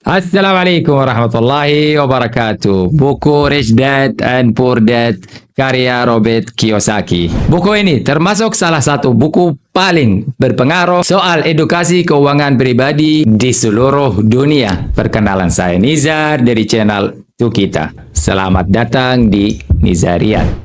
Assalamualaikum warahmatullahi wabarakatuh. Buku Rich Dad and Poor Dad karya Robert Kiyosaki. Buku ini termasuk salah satu buku paling berpengaruh soal edukasi keuangan pribadi di seluruh dunia. Perkenalan, saya Nizar dari channel Tukita. Selamat datang di Nizariat.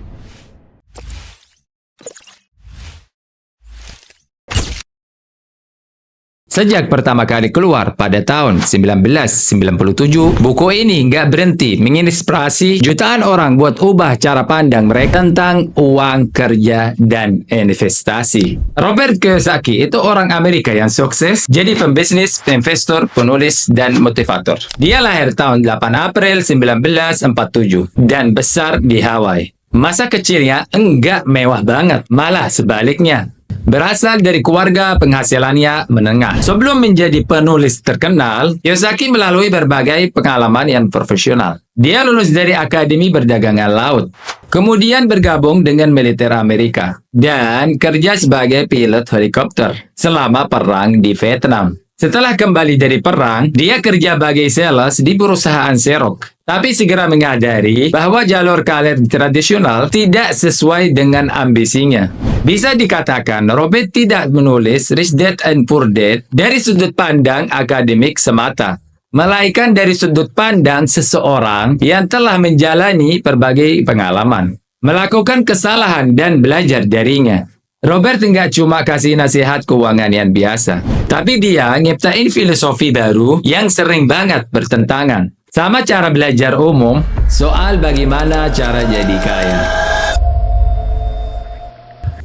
Sejak pertama kali keluar pada tahun 1997, buku ini nggak berhenti menginspirasi jutaan orang buat ubah cara pandang mereka tentang uang, kerja, dan investasi. Robert Kiyosaki itu orang Amerika yang sukses jadi pembisnis, investor, penulis, dan motivator. Dia lahir tahun 8 April 1947 dan besar di Hawaii. Masa kecilnya enggak mewah banget, malah sebaliknya. Berasal dari keluarga penghasilannya menengah. Sebelum menjadi penulis terkenal, Kiyosaki melalui berbagai pengalaman yang profesional. Dia lulus dari Akademi Perdagangan Laut, kemudian bergabung dengan militer Amerika, dan kerja sebagai pilot helikopter selama perang di Vietnam. Setelah kembali dari perang, dia kerja sebagai sales di perusahaan serok. Tapi segera menyadari bahwa jalur karir tradisional tidak sesuai dengan ambisinya. Bisa dikatakan, Robert tidak menulis Rich Dad and Poor Dad dari sudut pandang akademik semata, melainkan dari sudut pandang seseorang yang telah menjalani berbagai pengalaman, melakukan kesalahan dan belajar darinya. Robert nggak cuma kasih nasihat keuangan yang biasa, tapi dia nyiptain filosofi baru yang sering banget bertentangan sama cara belajar umum soal bagaimana cara jadi kaya.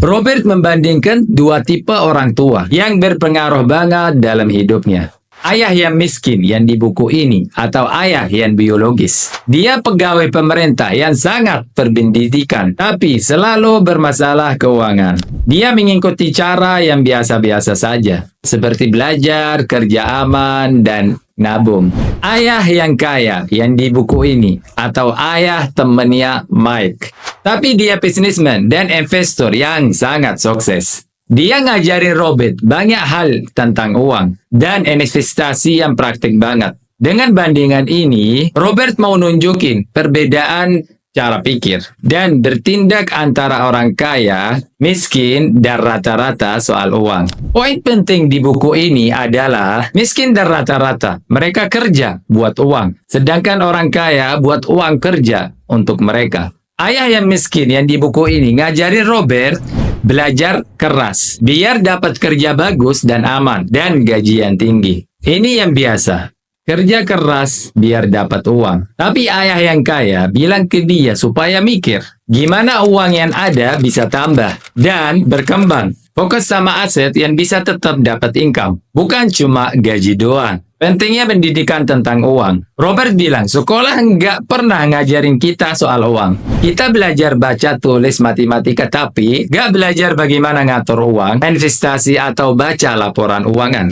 Robert membandingkan dua tipe orang tua yang berpengaruh banget dalam hidupnya. Ayah yang miskin yang di buku ini atau ayah yang biologis. Dia pegawai pemerintah yang sangat berpendidikan tapi selalu bermasalah keuangan. Dia mengikuti cara yang biasa-biasa saja, seperti belajar, kerja aman, dan nabung. Ayah yang kaya yang di buku ini atau ayah temennya Mike. Tapi dia bisnismen dan investor yang sangat sukses. Dia ngajarin Robert banyak hal tentang uang dan investasi yang praktik banget. Dengan bandingan ini, Robert mau nunjukin perbedaan cara pikir dan bertindak antara orang kaya, miskin, dan rata-rata soal uang. Poin penting di buku ini adalah miskin dan rata-rata, mereka kerja buat uang, sedangkan orang kaya buat uang kerja untuk mereka. Ayah yang miskin yang di buku ini ngajarin Robert belajar keras, biar dapat kerja bagus dan aman, dan gaji yang tinggi. Ini yang biasa. Kerja keras biar dapat uang. Tapi ayah yang kaya bilang ke dia supaya mikir, gimana uang yang ada bisa tambah dan berkembang. Fokus sama aset yang bisa tetap dapat income, bukan cuma gaji doang. Pentingnya pendidikan tentang uang. Robert bilang, sekolah nggak pernah ngajarin kita soal uang. Kita belajar baca, tulis, matematika, tapi nggak belajar bagaimana ngatur uang, investasi, atau baca laporan keuangan.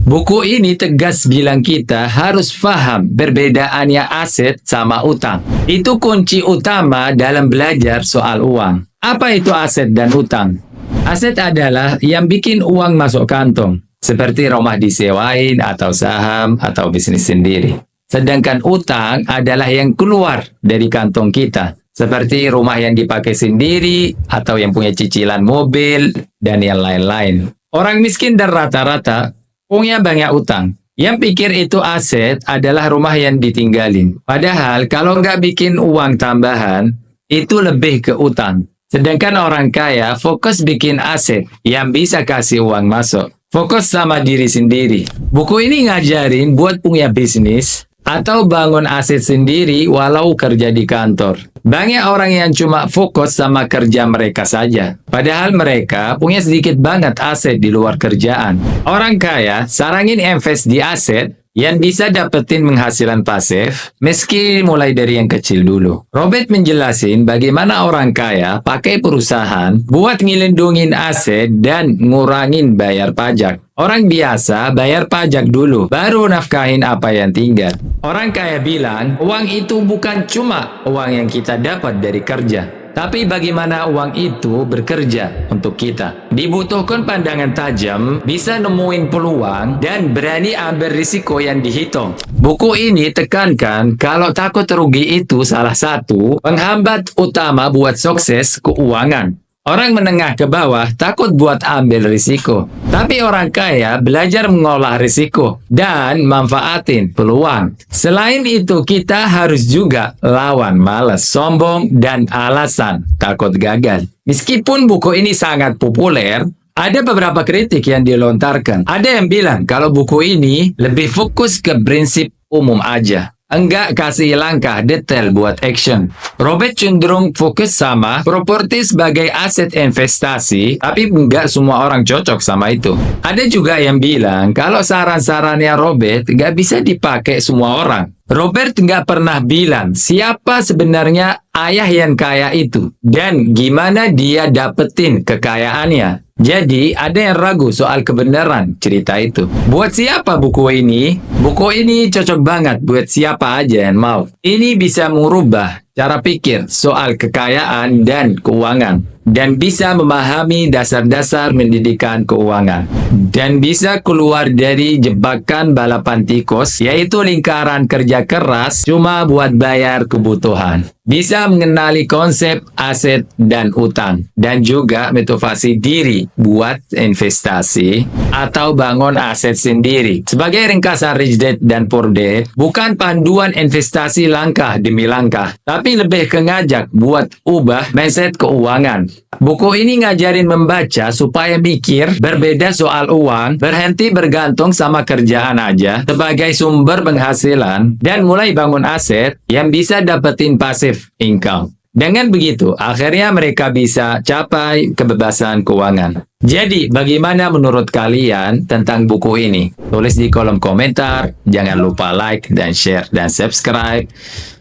Buku ini tegas bilang kita harus paham perbedaannya aset sama utang. Itu kunci utama dalam belajar soal uang. Apa itu aset dan utang? Aset adalah yang bikin uang masuk kantong, seperti rumah disewain atau saham atau bisnis sendiri. Sedangkan utang adalah yang keluar dari kantong kita, seperti rumah yang dipakai sendiri atau yang punya cicilan mobil dan yang lain-lain. Orang miskin dan rata-rata punya banyak utang. Yang pikir itu aset adalah rumah yang ditinggalin. Padahal kalau nggak bikin uang tambahan, itu lebih ke utang. Sedangkan orang kaya fokus bikin aset yang bisa kasih uang masuk. Fokus sama diri sendiri. Buku ini ngajarin buat punya bisnis atau bangun aset sendiri walau kerja di kantor. Banyak orang yang cuma fokus sama kerja mereka saja. Padahal mereka punya sedikit banget aset di luar kerjaan. Orang kaya sarangin invest di aset yang bisa dapetin penghasilan pasif meski mulai dari yang kecil dulu. Robert menjelasin bagaimana orang kaya pakai perusahaan buat ngelindungin aset dan ngurangin bayar pajak. Orang biasa bayar pajak dulu, baru nafkahin apa yang tinggal. Orang kaya bilang, uang itu bukan cuma uang yang kita dapat dari kerja, Tapi bagaimana uang itu bekerja untuk kita? Dibutuhkan pandangan tajam, bisa nemuin peluang, dan berani ambil risiko yang dihitung. Buku ini tekankan kalau takut rugi itu salah satu penghambat utama buat sukses keuangan. Orang menengah ke bawah takut buat ambil risiko. Tapi orang kaya belajar mengolah risiko dan manfaatin peluang. Selain itu, kita harus juga lawan malas, sombong, dan alasan takut gagal. Meskipun buku ini sangat populer, ada beberapa kritik yang dilontarkan. Ada yang bilang kalau buku ini lebih fokus ke prinsip umum aja. Enggak kasih langkah detail buat action. Robert cenderung fokus sama properti sebagai aset investasi, tapi enggak semua orang cocok sama itu. Ada juga yang bilang kalau saran-sarannya Robert enggak bisa dipakai semua orang. Robert nggak pernah bilang siapa sebenarnya ayah yang kaya itu dan gimana dia dapetin kekayaannya. Jadi ada yang ragu soal kebenaran cerita itu. Buat siapa buku ini? Buku ini cocok banget buat siapa aja yang mau. Ini bisa merubah cara pikir soal kekayaan dan keuangan. Dan bisa memahami dasar-dasar pendidikan keuangan. Dan bisa keluar dari jebakan balapan tikus, yaitu lingkaran kerja keras cuma buat bayar kebutuhan. Bisa mengenali konsep aset dan utang. Dan juga motivasi diri buat investasi atau bangun aset sendiri. Sebagai ringkasan Rich Dad dan Poor Dad, bukan panduan investasi langkah demi langkah, tapi lebih ke ngajak buat ubah mindset keuangan. Buku ini ngajarin membaca supaya mikir berbeda soal uang, berhenti bergantung sama kerjaan aja sebagai sumber penghasilan, dan mulai bangun aset yang bisa dapetin passive income. Dengan begitu, akhirnya mereka bisa capai kebebasan keuangan. Jadi, bagaimana menurut kalian tentang buku ini? Tulis di kolom komentar, jangan lupa like dan share dan subscribe.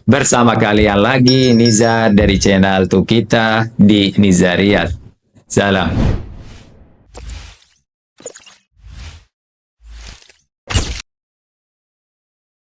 Bersama kalian lagi, Nizar dari channel Tukita di Nizariat. Salam.